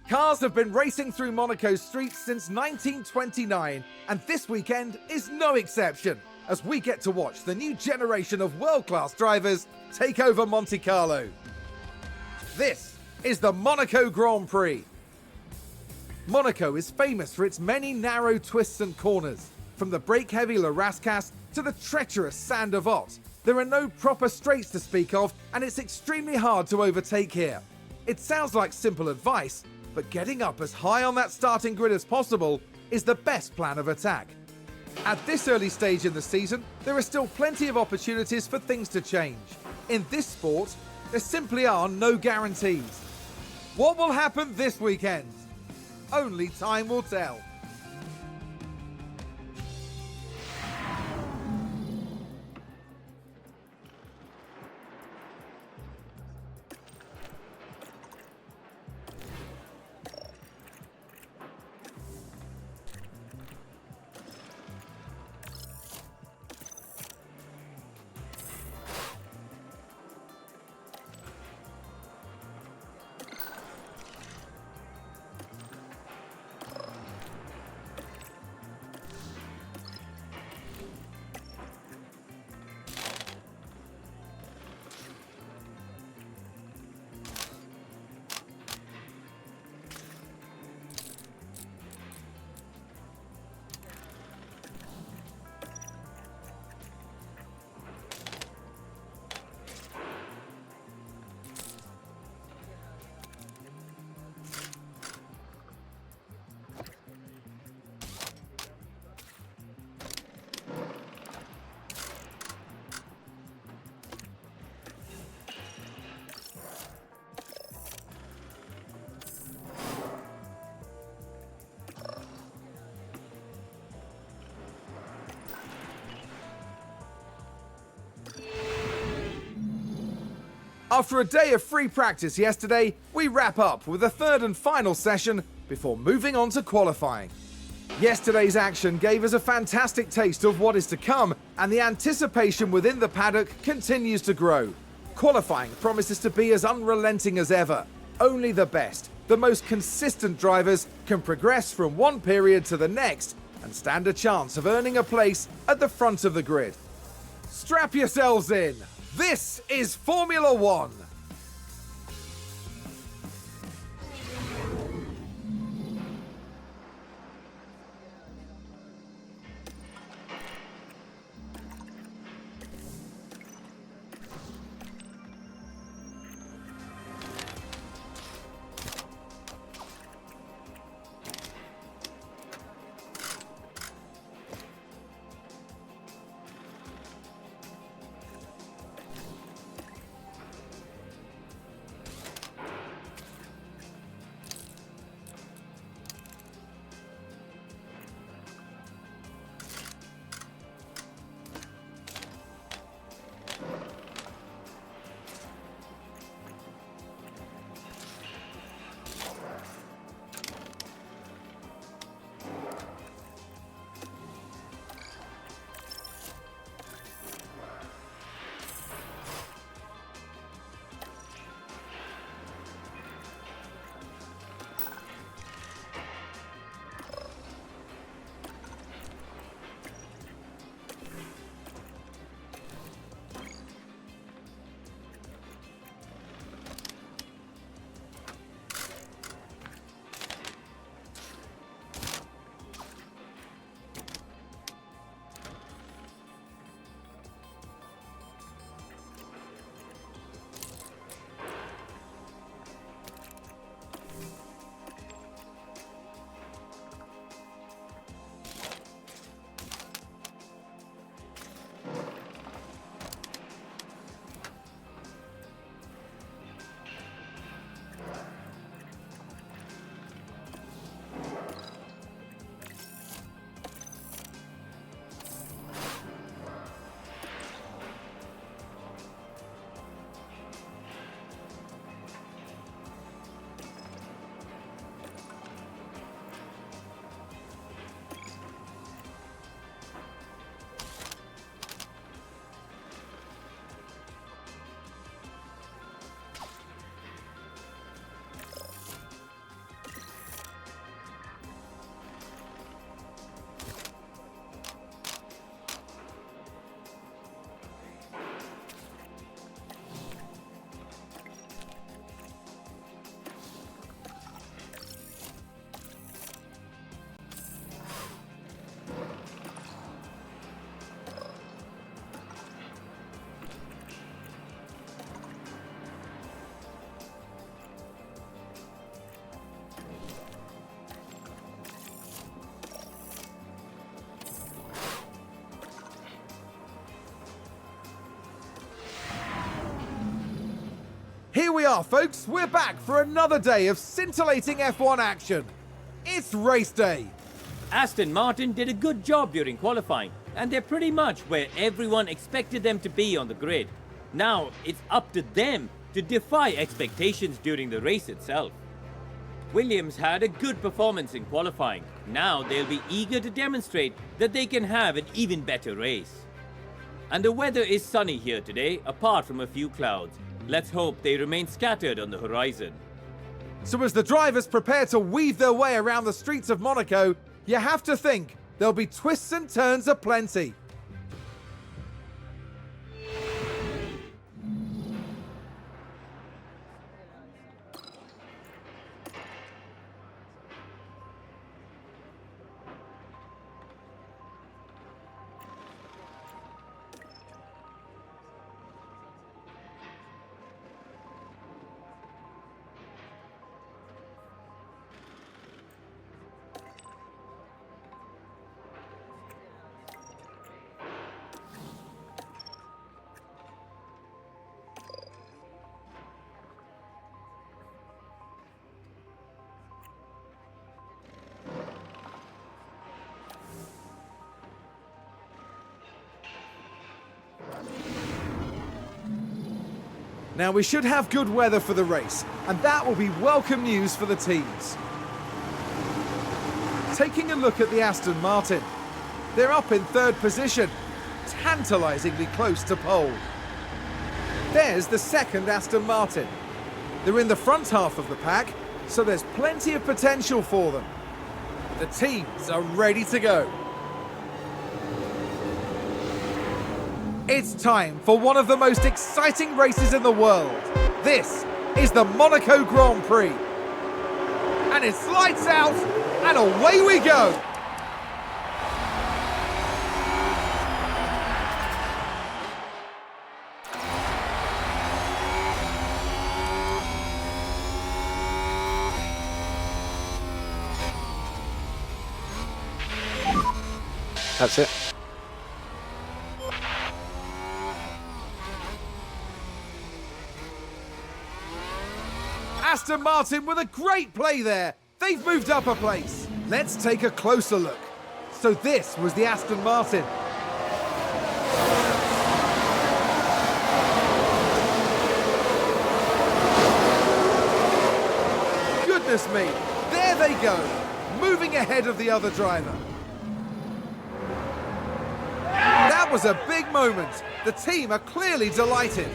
Cars have been racing through Monaco's streets since 1929, and this weekend is no exception, as we get to watch the new generation of world-class drivers take over Monte Carlo. This is the Monaco Grand Prix. Monaco is famous for its many narrow twists and corners. From the brake-heavy Le Rascasse to the treacherous Sand of Ott, there are no proper straights to speak of, and it's extremely hard to overtake here. It sounds like simple advice, but getting up as high on that starting grid as possible is the best plan of attack. At this early stage in the season, there are still plenty of opportunities for things to change. In this sport, there simply are no guarantees. What will happen this weekend? Only time will tell. After a day of free practice yesterday, we wrap up with the third and final session before moving on to qualifying. Yesterday's action gave us a fantastic taste of what is to come, and the anticipation within the paddock continues to grow. Qualifying promises to be as unrelenting as ever. Only the best, the most consistent drivers can progress from one period to the next and stand a chance of earning a place at the front of the grid. Strap yourselves in. This is Formula One. Here we are, folks. We're back for another day of scintillating F1 action. It's race day. Aston Martin did a good job during qualifying, and they're pretty much where everyone expected them to be on the grid. Now, it's up to them to defy expectations during the race itself. Williams had a good performance in qualifying. Now they'll be eager to demonstrate that they can have an even better race. And the weather is sunny here today, apart from a few clouds. Let's hope they remain scattered on the horizon. So as the drivers prepare to weave their way around the streets of Monaco, you have to think there'll be twists and turns aplenty. Now we should have good weather for the race, and that will be welcome news for the teams. Taking a look at the Aston Martin, they're up in third position, tantalisingly close to pole. There's the second Aston Martin. They're in the front half of the pack, so there's plenty of potential for them. The teams are ready to go. It's time for one of the most exciting races in the world. This is the Monaco Grand Prix. And it's lights out, and away we go. That's it. Aston Martin with a great play there. They've moved up a place. Let's take a closer look. So this was the Aston Martin. Goodness me, there they go, moving ahead of the other driver. That was a big moment. The team are clearly delighted.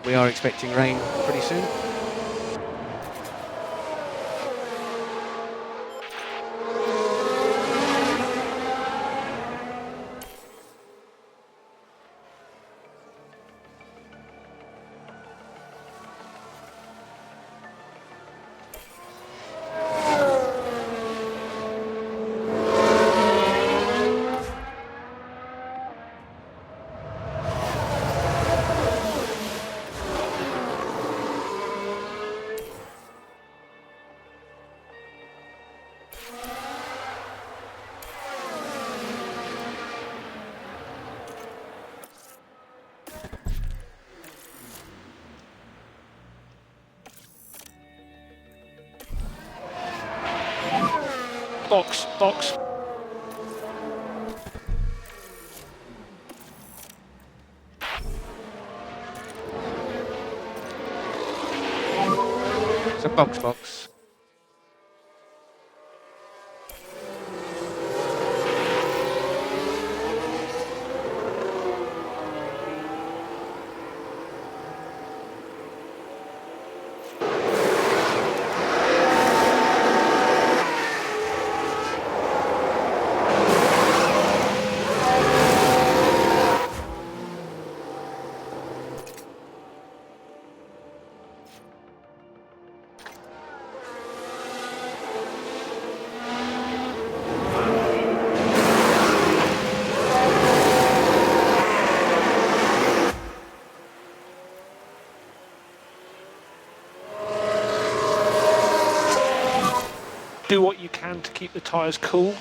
We are expecting rain pretty soon. Box, box. It's a box, box. Do what you can to keep the tyres cool.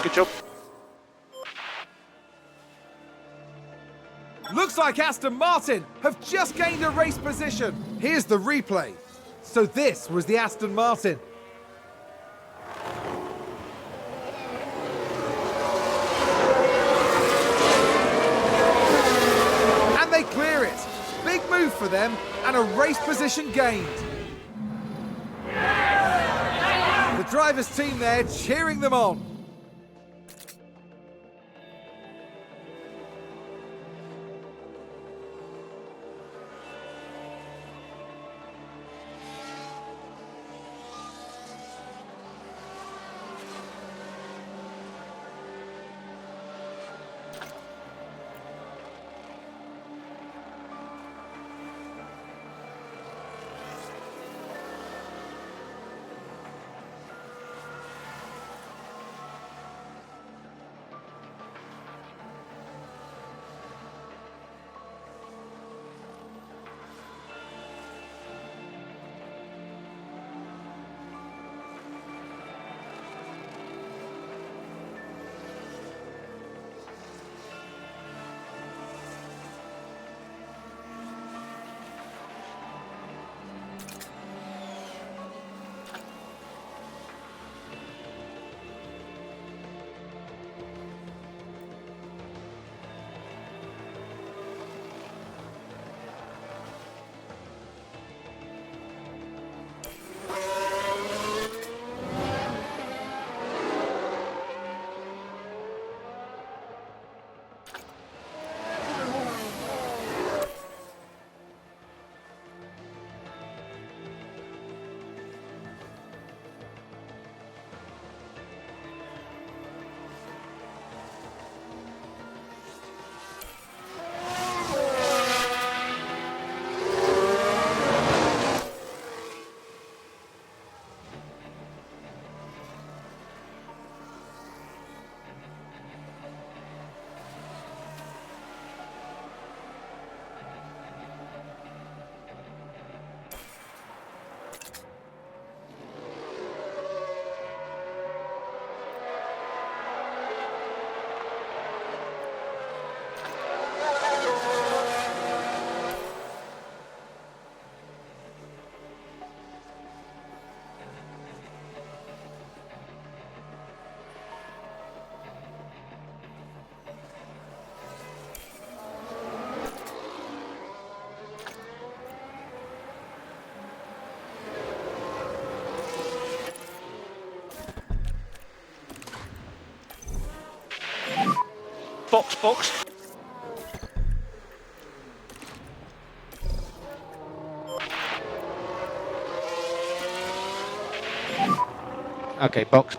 Good job. Looks like Aston Martin have just gained a race position. Here's the replay. So this was the Aston Martin. And they clear it. Big move for them and a race position gained. The driver's team there cheering them on. box. Okay, box.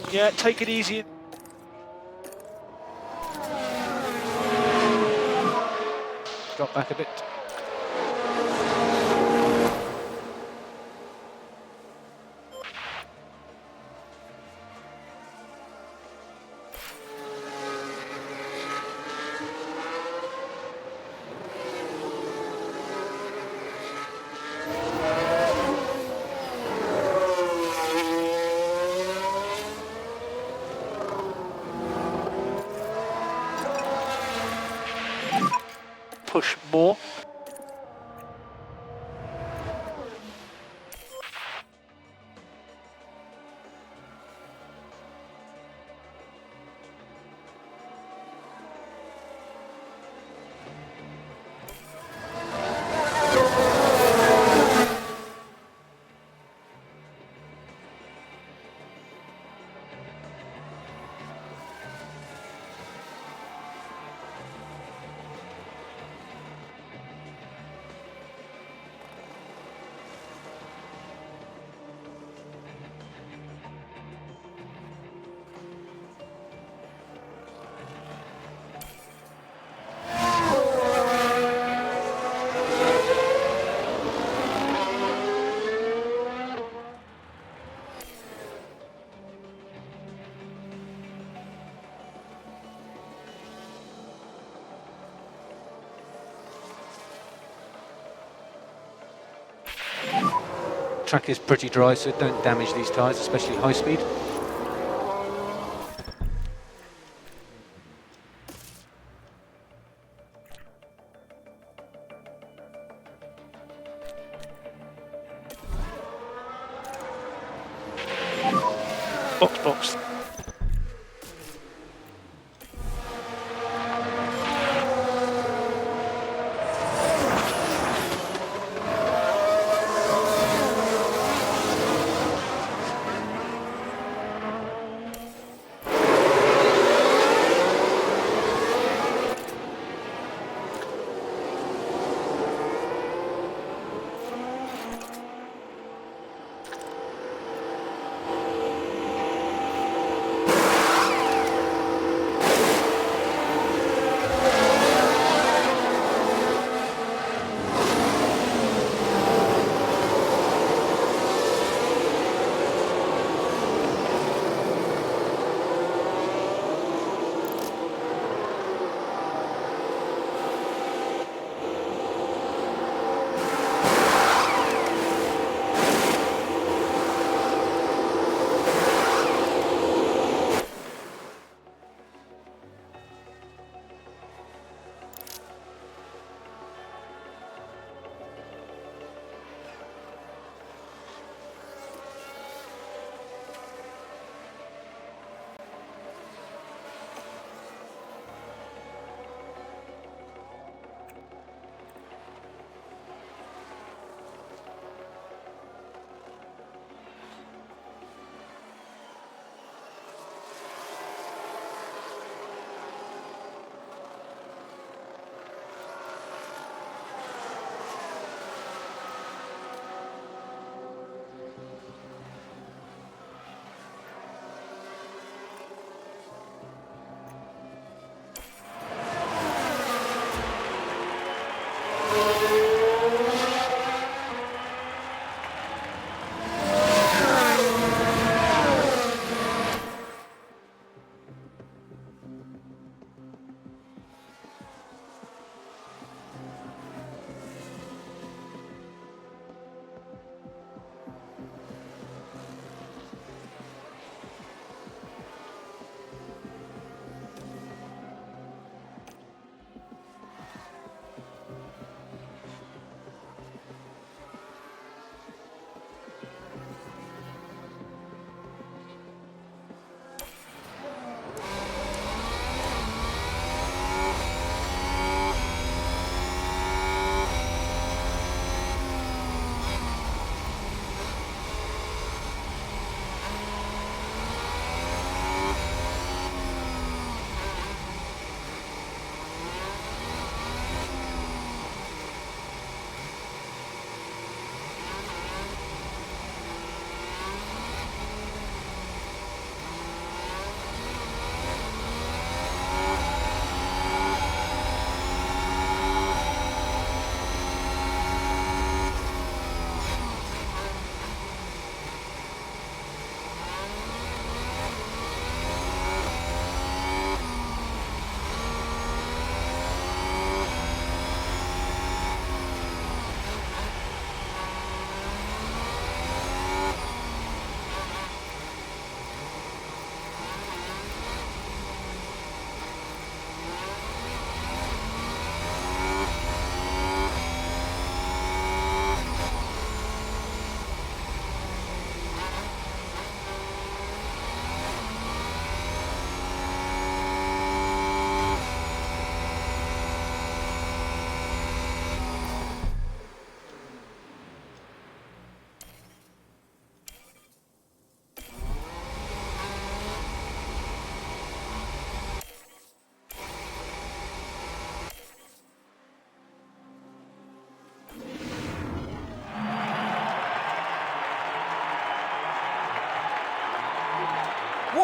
Yeah, take it easy. Drop back a bit. Push more. Track is pretty dry, so don't damage these tyres, especially high speed. Box.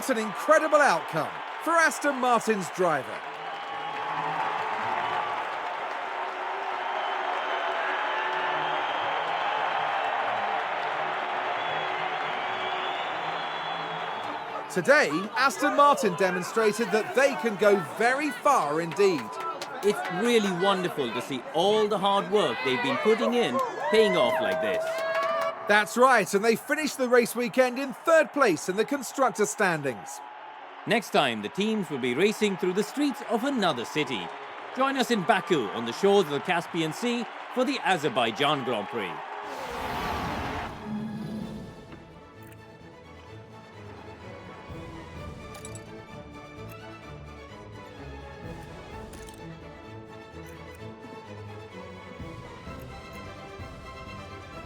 What an incredible outcome for Aston Martin's driver. Today, Aston Martin demonstrated that they can go very far indeed. It's really wonderful to see all the hard work they've been putting in paying off like this. That's right, and they finished the race weekend in third place in the constructor standings. Next time, the teams will be racing through the streets of another city. Join us in Baku on the shores of the Caspian Sea for the Azerbaijan Grand Prix.